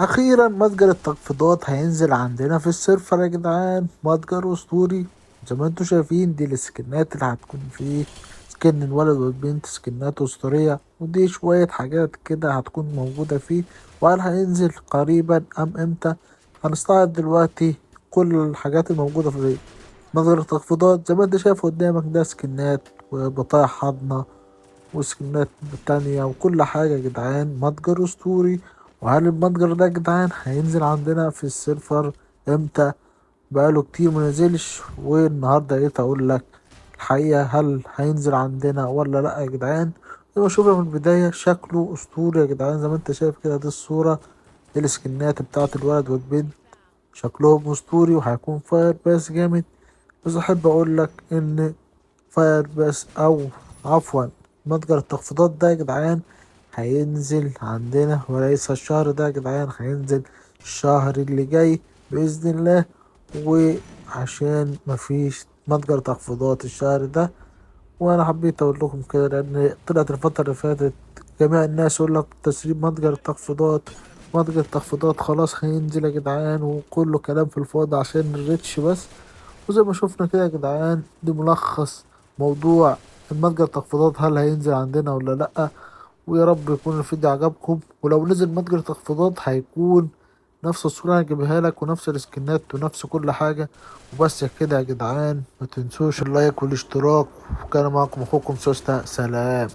اخيرا متجر التخفيضات هينزل عندنا في السيرفر يا جدعان. متجر اسطوري زي ما انتوا شايفين. دي السكنات اللي هتكون فيه، سكن الولد والبنت، سكنات اسطورية، ودي شوية حاجات كده هتكون موجودة فيه. وهل هينزل قريبا ام امتى؟ هنستعرض دلوقتي كل الحاجات الموجودة في متجر التخفيضات. زي ما انت شايف قدامك، ده سكنات وبطايق حضنة وسكنات تانية وكل حاجة يا جدعان. متجر أسطوري. وهل المتجر ده يا جدعان هينزل عندنا في السيرفر امتى؟ بقاله كتير منزلش، والنهاردة جيت أقول لك الحقيقة هل هينزل عندنا ولا لأ يا جدعان. زي ما شوفنا من البداية، شكله أسطوري يا جدعان. زي ما انت شايف كده، دي الصورة، دي السكنات بتاعت الولد والبنت، شكلهم أسطوري وهيكون فاير بس جامد. بس أحب أقول لك إن فاير بس، او عفوا، متجر التخفيضات ده يا جدعان هينزل عندنا، وليس الشهر ده يا جدعان، هينزل الشهر اللي جاي بإذن الله. وعشان مفيش متجر تخفيضات الشهر ده، وانا حبيت اقول لكم كده، لان طلعت الفترة اللي فاتت جميع الناس يقول لك تسريب متجر التخفيضات. متجر التخفيضات خلاص هينزل يا جدعان، وكله كلام في الفاضي عشان الريتش بس. وزي ما شفنا كده يا جدعان، دي ملخص موضوع المتجر التخفيضات، هل هينزل عندنا ولا لأ. ويا رب يكون الفيديو عجبكم. ولو نزل متجر تخفيضات هيكون نفس الصورة اللي هجيبها لك، ونفس السكنات، ونفس كل حاجة. وبس كده يا جدعان، ما تنسوش اللايك والاشتراك. وكان معكم اخوكم سوسته، سلام.